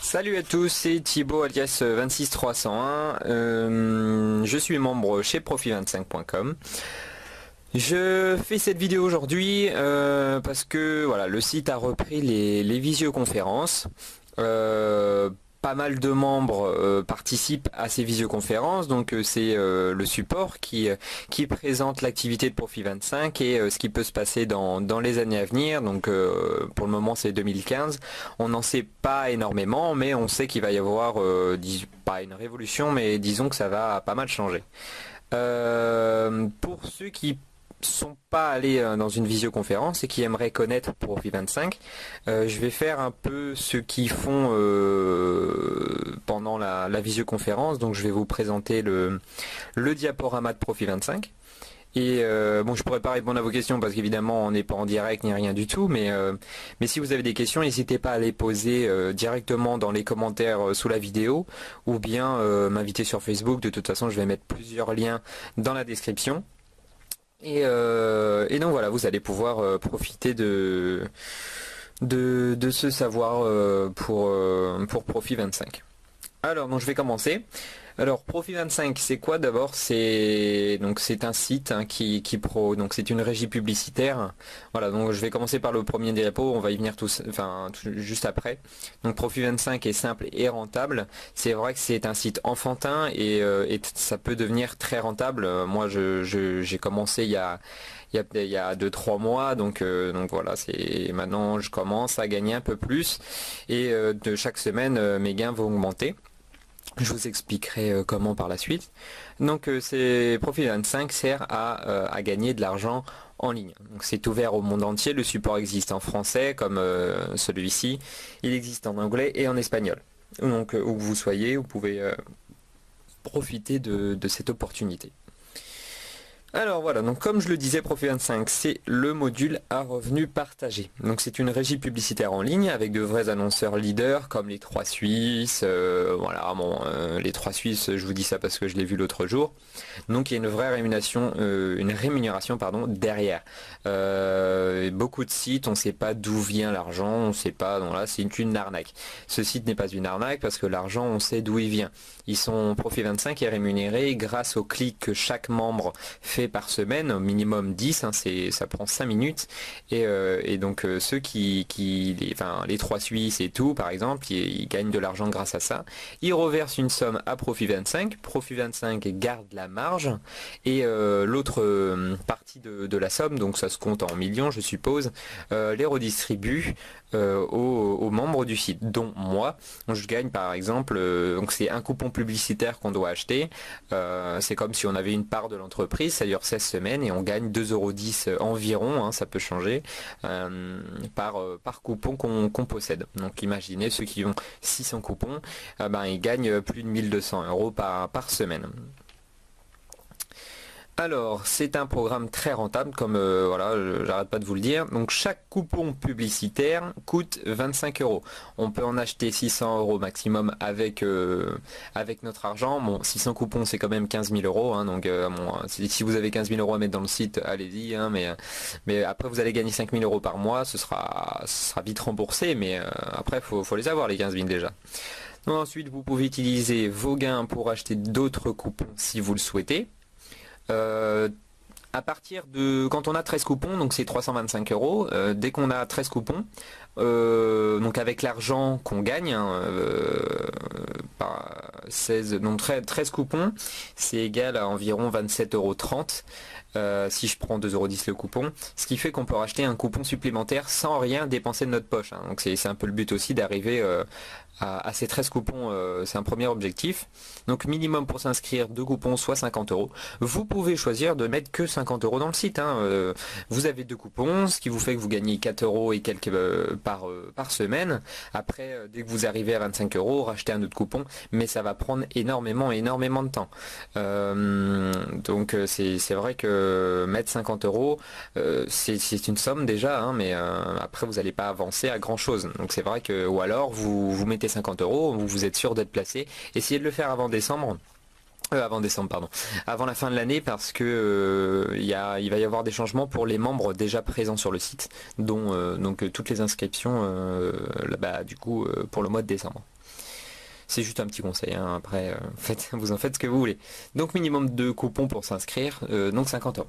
Salut à tous, c'est Thibaut alias 26301. Je suis membre chez Profit25.com. Je fais cette vidéo aujourd'hui parce que voilà, le site a repris les visioconférences. Pas mal de membres participent à ces visioconférences, donc c'est le support qui présente l'activité de Profit25 et ce qui peut se passer dans les années à venir. Donc pour le moment c'est 2015, on n'en sait pas énormément, mais on sait qu'il va y avoir, pas une révolution, mais disons que ça va pas mal changer. Pour ceux qui sont pas allés dans une visioconférence et qui aimeraient connaître Profit25, je vais faire un peu ce qu'ils font pendant la visioconférence. Donc je vais vous présenter le diaporama de Profit25. Et bon, je pourrais pas répondre à vos questions parce qu'évidemment on n'est pas en direct ni rien du tout, mais si vous avez des questions, n'hésitez pas à les poser directement dans les commentaires sous la vidéo, ou bien m'inviter sur Facebook. De toute façon, je vais mettre plusieurs liens dans la description. Et donc voilà, vous allez pouvoir profiter de ce savoir pour Profit25. Alors, donc je vais commencer. Alors, Profit25, c'est quoi d'abord? C'est un site donc c'est une régie publicitaire. Voilà, donc je vais commencer par le premier diapo, on va y venir juste après. Donc Profit25 est simple et rentable. C'est vrai que c'est un site enfantin et ça peut devenir très rentable. Moi, j'ai commencé il y a 2-3 mois, donc voilà, maintenant je commence à gagner un peu plus et de chaque semaine mes gains vont augmenter. Je vous expliquerai comment par la suite. Donc Profit25 sert à gagner de l'argent en ligne. Donc c'est ouvert au monde entier, le support existe en français comme celui-ci, il existe en anglais et en espagnol. Donc où que vous soyez, vous pouvez profiter de cette opportunité. Alors voilà, donc comme je le disais, Profit25, c'est le module à revenu partagé. Donc c'est une régie publicitaire en ligne avec de vrais annonceurs leaders comme les 3 Suisses. Voilà, bon, les 3 Suisses, je vous dis ça parce que je l'ai vu l'autre jour. Donc il y a une vraie rémunération, derrière. Beaucoup de sites, on ne sait pas d'où vient l'argent, on ne sait pas, donc là c'est une arnaque. Ce site n'est pas une arnaque parce que l'argent, on sait d'où il vient. Profit25 est rémunéré grâce aux clics que chaque membre fait par semaine, au minimum 10, ça prend 5 minutes, et donc ceux les 3 Suisses et tout, par exemple, ils gagnent de l'argent grâce à ça. Ils reversent une somme à Profit25, Profit25 garde la marge, et l'autre partie de la somme, donc ça se compte en millions je suppose, les redistribue aux membres du site, dont moi. Je gagne par exemple, donc c'est un coupon publicitaire qu'on doit acheter, c'est comme si on avait une part de l'entreprise, ça dure 16 semaines et on gagne 2,10 € environ, hein, ça peut changer, par coupon qu'on possède. Donc imaginez ceux qui ont 600 coupons, ils gagnent plus de 1200 € par semaine. Alors, c'est un programme très rentable, comme voilà, j'arrête pas de vous le dire. Donc chaque coupon publicitaire coûte 25 €. On peut en acheter 600 € maximum avec notre argent. Bon, 600 coupons, c'est quand même 15 000 €. Hein, donc si vous avez 15 000 € à mettre dans le site, allez-y. Hein, mais après, vous allez gagner 5 000 € par mois. Ce sera vite remboursé, mais après, faut les avoir les 15 000 déjà. Donc, ensuite, vous pouvez utiliser vos gains pour acheter d'autres coupons si vous le souhaitez. À partir de quand on a 13 coupons, donc c'est 325 €. Dès qu'on a 13 coupons, donc avec l'argent qu'on gagne, par 13 coupons, c'est égal à environ 27,30 €. Si je prends 2,10 € le coupon, ce qui fait qu'on peut racheter un coupon supplémentaire sans rien dépenser de notre poche, hein. Donc c'est un peu le but aussi d'arriver à ces 13 coupons, c'est un premier objectif. Donc minimum pour s'inscrire, 2 coupons, soit 50 €. Vous pouvez choisir de mettre que 50 € dans le site, hein. Vous avez 2 coupons, ce qui vous fait que vous gagnez 4 € et quelques par semaine. Après, dès que vous arrivez à 25 €, rachetez un autre coupon, mais ça va prendre énormément de temps. Donc c'est vrai que mettre 50 €, c'est une somme déjà, hein, mais après vous n'allez pas avancer à grand chose. Donc c'est vrai que, ou alors vous mettez 50 €, vous êtes sûr d'être placé. Essayez de le faire avant décembre. Avant décembre, pardon. Avant la fin de l'année parce que il va y avoir des changements pour les membres déjà présents sur le site, dont toutes les inscriptions du coup pour le mois de décembre. C'est juste un petit conseil, hein. Après vous en faites ce que vous voulez. Donc minimum de coupons pour s'inscrire, donc 50 euros.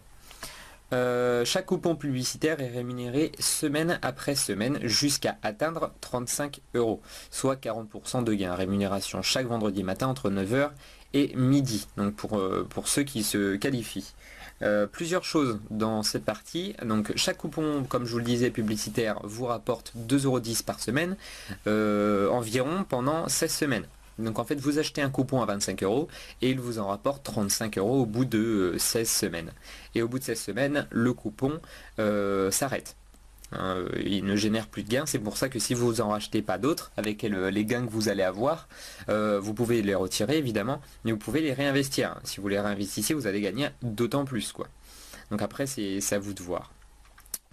Chaque coupon publicitaire est rémunéré semaine après semaine jusqu'à atteindre 35 euros, soit 40% de gain. Rémunération chaque vendredi matin entre 9h et midi, donc pour ceux qui se qualifient. Plusieurs choses dans cette partie. Donc chaque coupon, comme je vous le disais, publicitaire vous rapporte 2,10 € par semaine, environ pendant 16 semaines. Donc en fait vous achetez un coupon à 25 euros et il vous en rapporte 35 euros au bout de 16 semaines. Et au bout de 16 semaines, le coupon s'arrête. Il ne génère plus de gains, c'est pour ça que si vous en rachetez pas d'autres, avec les gains que vous allez avoir, vous pouvez les retirer évidemment, mais vous pouvez les réinvestir. Si vous les réinvestissez, vous allez gagner d'autant plus, quoi. Donc après, c'est à vous de voir.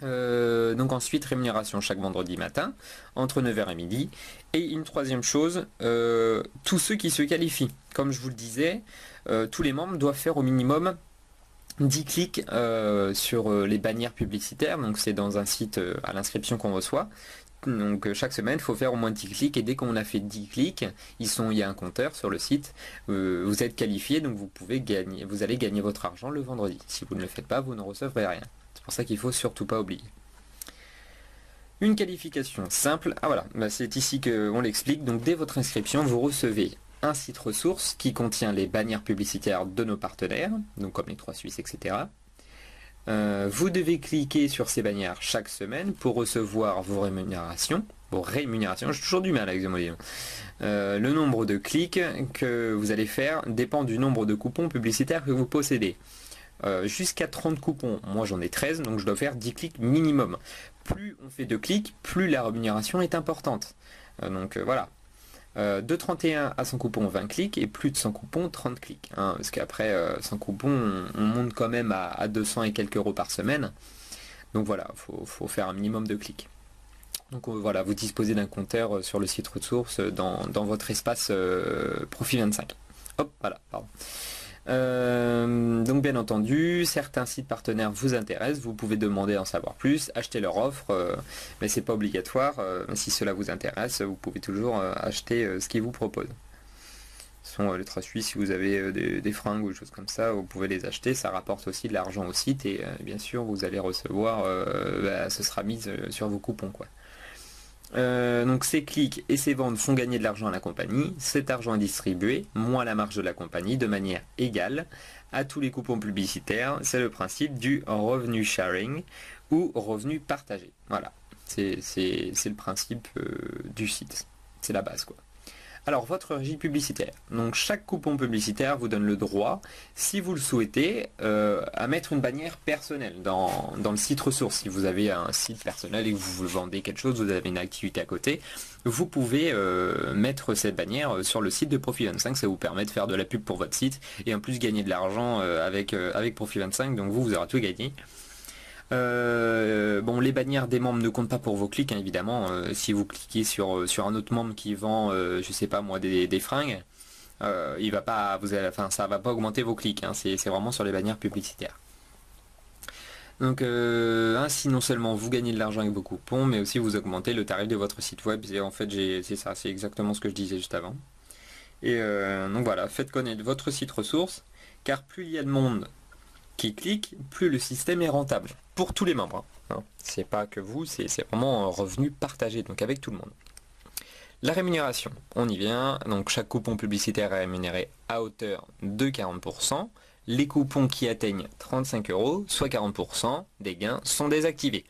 Donc ensuite, rémunération chaque vendredi matin, entre 9h et midi. Et une troisième chose, tous ceux qui se qualifient. Comme je vous le disais, tous les membres doivent faire au minimum 10 clics sur les bannières publicitaires, donc c'est dans un site à l'inscription qu'on reçoit. Donc chaque semaine, il faut faire au moins 10 clics et dès qu'on a fait 10 clics, il y a un compteur sur le site, vous êtes qualifié, donc vous allez gagner votre argent le vendredi. Si vous ne le faites pas, vous ne recevrez rien. C'est pour ça qu'il ne faut surtout pas oublier. Une qualification simple, c'est ici qu'on l'explique. Donc dès votre inscription, vous recevez un site ressource qui contient les bannières publicitaires de nos partenaires, donc comme les 3 Suisses, etc. Vous devez cliquer sur ces bannières chaque semaine pour recevoir vos rémunérations. J'ai toujours du mal avec ce mot. Le nombre de clics que vous allez faire dépend du nombre de coupons publicitaires que vous possédez. Jusqu'à 30 coupons, moi j'en ai 13, donc je dois faire 10 clics minimum. Plus on fait de clics, plus la rémunération est importante. Voilà. De 31 à 100 coupons, 20 clics, et plus de 100 coupons, 30 clics. Parce qu'après 100 coupons, on monte quand même à 200 et quelques euros par semaine. Donc voilà, faut faire un minimum de clics. Donc voilà, vous disposez d'un compteur sur le site ressource dans votre espace Profit 25. Hop, voilà, pardon. Donc bien entendu, certains sites partenaires vous intéressent, vous pouvez demander à en savoir plus, acheter leur offre, mais c'est pas obligatoire. Si cela vous intéresse, vous pouvez toujours acheter ce qu'ils vous proposent. Ce sont les 3 Suisses, si vous avez des fringues ou des choses comme ça, vous pouvez les acheter, ça rapporte aussi de l'argent au site et bien sûr vous allez recevoir, ce sera mis sur vos coupons, quoi. Donc ces clics et ces ventes font gagner de l'argent à la compagnie. Cet argent est distribué, moins la marge de la compagnie, de manière égale à tous les coupons publicitaires. C'est le principe du revenu sharing ou revenu partagé. Voilà, c'est le principe du site. C'est la base, quoi. Alors votre régie publicitaire. Donc chaque coupon publicitaire vous donne le droit, si vous le souhaitez, à mettre une bannière personnelle dans le site ressource. Si vous avez un site personnel et que vous vendez quelque chose, vous avez une activité à côté, vous pouvez mettre cette bannière sur le site de Profit 25. Ça vous permet de faire de la pub pour votre site et en plus gagner de l'argent avec Profit 25. Donc vous aurez tout gagné. Les bannières des membres ne comptent pas pour vos clics, hein, évidemment. Si vous cliquez sur un autre membre qui vend, je sais pas moi, des fringues, il va pas, ça va pas augmenter vos clics, hein, c'est vraiment sur les bannières publicitaires. Donc ainsi non seulement vous gagnez de l'argent avec vos coupons, mais aussi vous augmentez le tarif de votre site web. Et en fait c'est exactement ce que je disais juste avant. Et donc voilà, faites connaître votre site ressource, car plus il y a de monde qui clique, plus le système est rentable. Pour tous les membres. Hein. C'est pas que vous, c'est vraiment un revenu partagé, donc avec tout le monde. La rémunération, on y vient. Donc chaque coupon publicitaire est rémunéré à hauteur de 40%. Les coupons qui atteignent 35 euros, soit 40% des gains, sont désactivés.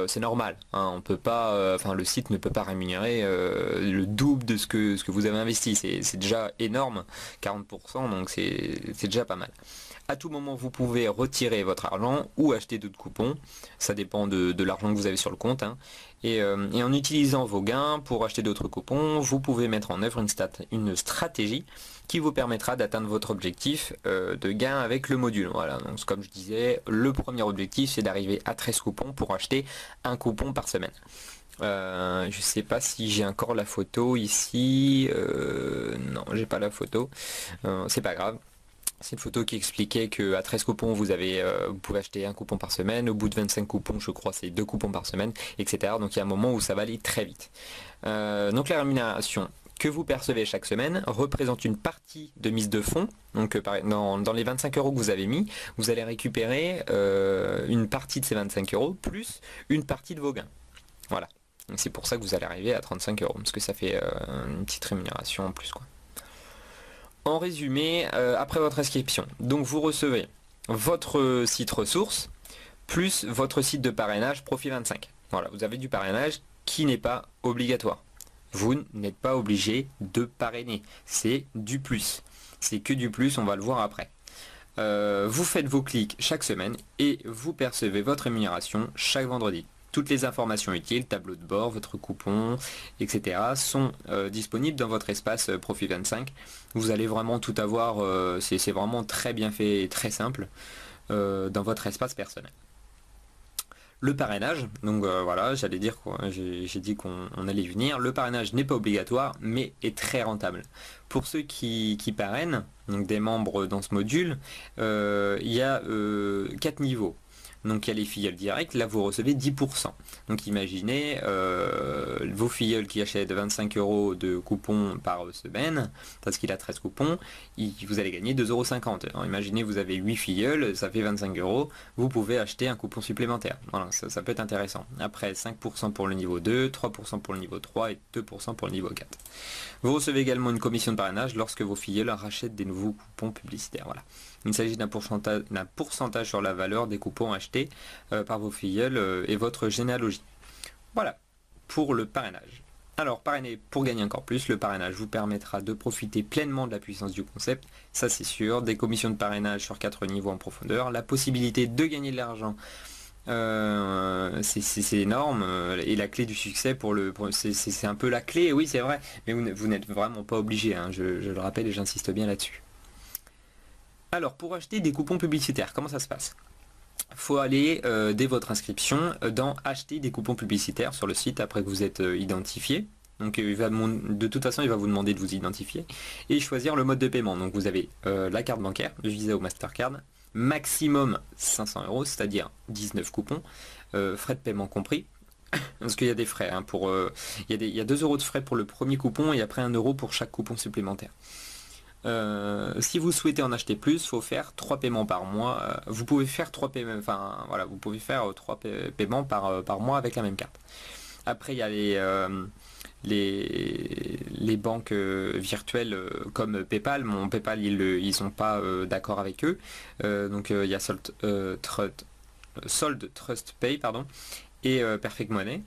C'est normal, hein, on peut pas, le site ne peut pas rémunérer le double de ce que vous avez investi. C'est déjà énorme, 40%, donc c'est déjà pas mal. À tout moment, vous pouvez retirer votre argent ou acheter d'autres coupons. Ça dépend de l'argent que vous avez sur le compte. Hein. Et en utilisant vos gains pour acheter d'autres coupons, vous pouvez mettre en œuvre une stratégie qui vous permettra d'atteindre votre objectif de gain avec le module. Voilà, donc comme je disais, le premier objectif, c'est d'arriver à 13 coupons pour acheter un coupon par semaine. Je sais pas si j'ai encore la photo ici. Non, j'ai pas la photo. C'est pas grave. C'est une photo qui expliquait qu'à 13 coupons, vous pouvez acheter un coupon par semaine. Au bout de 25 coupons, je crois, c'est 2 coupons par semaine, etc. Donc il y a un moment où ça va aller très vite. Donc la rémunération que vous percevez chaque semaine représente une partie de mise de fonds. Donc dans les 25 euros que vous avez mis, vous allez récupérer une partie de ces 25 euros plus une partie de vos gains. Voilà. Donc c'est pour ça que vous allez arriver à 35 euros, parce que ça fait une petite rémunération en plus, quoi. En résumé, après votre inscription, donc vous recevez votre site ressources plus votre site de parrainage Profi25. Voilà, vous avez du parrainage qui n'est pas obligatoire. Vous n'êtes pas obligé de parrainer, c'est du plus. C'est que du plus, on va le voir après. Vous faites vos clics chaque semaine et vous percevez votre rémunération chaque vendredi. Toutes les informations utiles, tableau de bord, votre coupon, etc. sont disponibles dans votre espace Profi25. Vous allez vraiment tout avoir, c'est vraiment très bien fait et très simple dans votre espace personnel. Le parrainage, donc voilà, j'allais dire quoi, j'ai dit qu'on allait y venir. Le parrainage n'est pas obligatoire, mais est très rentable. Pour ceux qui parrainent, donc des membres dans ce module, il y a 4 niveaux. Donc il y a les filleuls directs, là vous recevez 10%. Donc imaginez vos filleuls qui achètent 25 euros de coupons par semaine, parce qu'il a 13 coupons, vous allez gagner 2,50 €. Alors imaginez vous avez 8 filleuls, ça fait 25 euros, vous pouvez acheter un coupon supplémentaire. Voilà, ça peut être intéressant. Après 5% pour le niveau 2, 3% pour le niveau 3 et 2% pour le niveau 4. Vous recevez également une commission de parrainage lorsque vos filleuls rachètent des nouveaux coupons publicitaires. Voilà. Il s'agit d'un pourcentage sur la valeur des coupons achetés par vos filleuls et votre généalogie. Voilà pour le parrainage. Alors parrainer pour gagner encore plus, le parrainage vous permettra de profiter pleinement de la puissance du concept, ça c'est sûr, des commissions de parrainage sur 4 niveaux en profondeur, la possibilité de gagner de l'argent. C'est énorme et la clé du succès c'est un peu la clé, oui c'est vrai, mais vous n'êtes vraiment pas obligé, hein, je le rappelle et j'insiste bien là-dessus. Alors pour acheter des coupons publicitaires, comment ça se passe? Il faut aller dès votre inscription dans acheter des coupons publicitaires sur le site après que vous êtes identifié. Donc de toute façon il va vous demander de vous identifier et choisir le mode de paiement. Donc vous avez la carte bancaire, le Visa ou Mastercard, maximum 500 euros, c'est-à-dire 19 coupons, frais de paiement compris. Parce qu'il y a des frais, hein, il y a 2 euros de frais pour le premier coupon et après 1 euro pour chaque coupon supplémentaire. Si vous souhaitez en acheter plus, il faut faire 3 paiements par mois. Vous pouvez faire 3 paiements, enfin voilà, vous pouvez faire 3 paiements par mois avec la même carte. Après il y a les banques virtuelles comme PayPal. Mon PayPal ils sont pas d'accord avec eux. Donc il y a Sold Trust Pay pardon, et Perfect Money.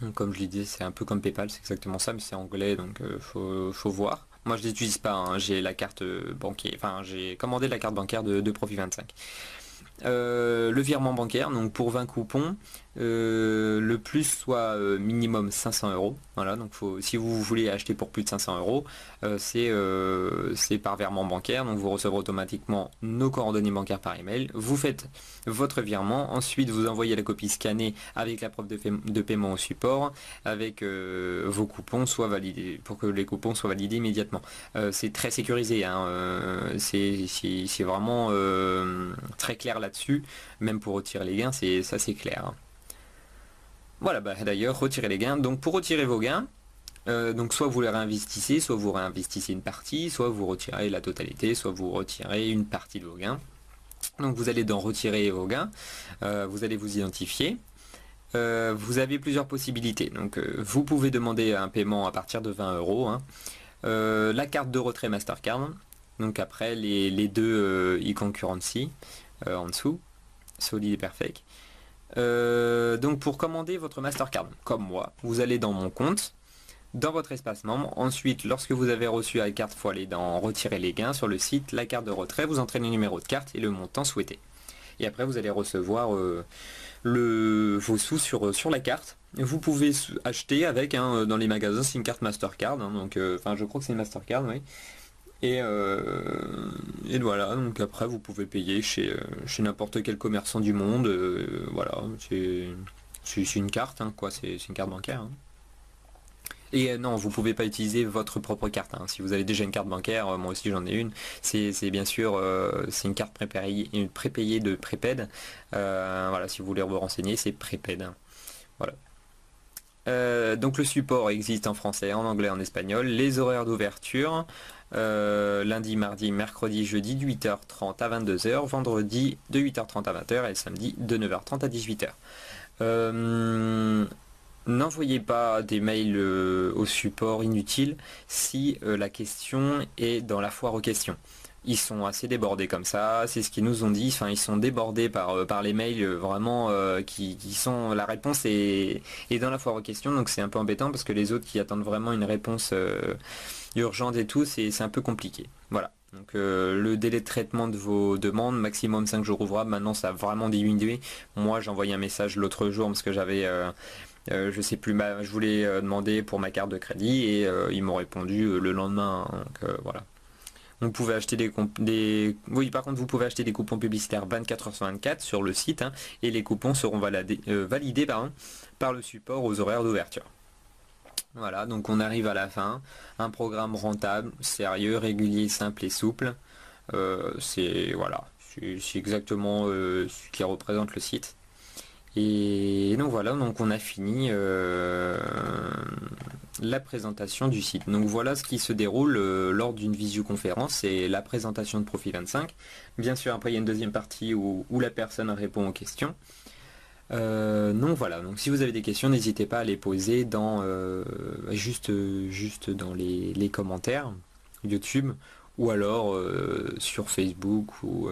Donc, comme je l'ai dit, c'est un peu comme PayPal, c'est exactement ça, mais c'est anglais, donc faut voir. Moi je l'utilise pas, hein, j'ai la carte bancaire, enfin j'ai commandé la carte bancaire de Profi25. Le virement bancaire, donc pour 20 coupons, le plus soit minimum 500 euros. Voilà, donc si vous voulez acheter pour plus de 500 euros, c'est par virement bancaire. Donc vous recevrez automatiquement nos coordonnées bancaires par email. Vous faites votre virement, ensuite vous envoyez la copie scannée avec la preuve de paiement au support, avec vos coupons soient validés, pour que les coupons soient validés immédiatement. C'est très sécurisé, hein, c'est vraiment très clair là-dessus, même pour retirer les gains, c'est clair, hein. Voilà, bah, d'ailleurs, retirer les gains. Donc pour retirer vos gains, donc soit vous les réinvestissez, soit vous réinvestissez une partie, soit vous retirez la totalité, soit vous retirez une partie de vos gains. Donc vous allez dans retirer vos gains, vous allez vous identifier. Vous avez plusieurs possibilités. Donc vous pouvez demander un paiement à partir de 20 euros, hein. La carte de retrait Mastercard. Donc après les deux e-concurrency en dessous, Solid et Perfect. Donc pour commander votre Mastercard, comme moi, vous allez dans mon compte, dans votre espace membre. Ensuite, lorsque vous avez reçu la carte, il faut aller dans retirer les gains sur le site, la carte de retrait, vous entrez le numéro de carte et le montant souhaité. Et après vous allez recevoir vos sous sur la carte. Vous pouvez acheter avec dans les magasins, c'est une carte Mastercard, hein, donc enfin je crois que c'est une Mastercard, oui. Et voilà, donc après vous pouvez payer chez n'importe quel commerçant du monde, voilà, c'est une carte, hein, quoi, c'est une carte bancaire, hein. Et non, vous pouvez pas utiliser votre propre carte, hein. Si vous avez déjà une carte bancaire, moi aussi j'en ai une, c'est bien sûr c'est une carte prépayée de Preped. Voilà, si vous voulez vous renseigner, c'est Preped, hein. Voilà. Donc le support existe en français, en anglais, en espagnol. Les horaires d'ouverture, lundi, mardi, mercredi, jeudi de 8h30 à 22h, vendredi de 8h30 à 20h et samedi de 9h30 à 18h. N'envoyez pas des mails au support inutiles si la question est dans la foire aux questions. Ils sont assez débordés comme ça, c'est ce qu'ils nous ont dit, enfin ils sont débordés par les mails vraiment qui sont, la réponse est dans la foire aux questions, donc c'est un peu embêtant parce que les autres qui attendent vraiment une réponse urgente et tout, c'est un peu compliqué. Voilà. Donc le délai de traitement de vos demandes, maximum 5 jours ouvrables, maintenant ça a vraiment diminué. Moi j'ai envoyé un message l'autre jour parce que j'avais je sais plus, je voulais demander pour ma carte de crédit et ils m'ont répondu le lendemain, hein. Donc voilà. Vous pouvez acheter oui, par contre vous pouvez acheter des coupons publicitaires 24h/24 sur le site, hein, et les coupons seront validés par le support aux horaires d'ouverture. Voilà, donc on arrive à la fin. Un programme rentable, sérieux, régulier, simple et souple. Voilà, c'est exactement ce qui représente le site. Et donc voilà, donc on a fini la présentation du site. Donc voilà ce qui se déroule lors d'une visioconférence, c'est la présentation de Profi25. Bien sûr, après il y a une deuxième partie où la personne répond aux questions. Donc voilà, donc si vous avez des questions, n'hésitez pas à les poser juste dans les commentaires YouTube, ou alors sur Facebook ou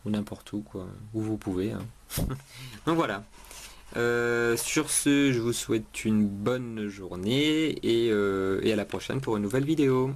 n'importe où, quoi, où vous pouvez, hein. Donc voilà. Sur ce, je vous souhaite une bonne journée et à la prochaine pour une nouvelle vidéo.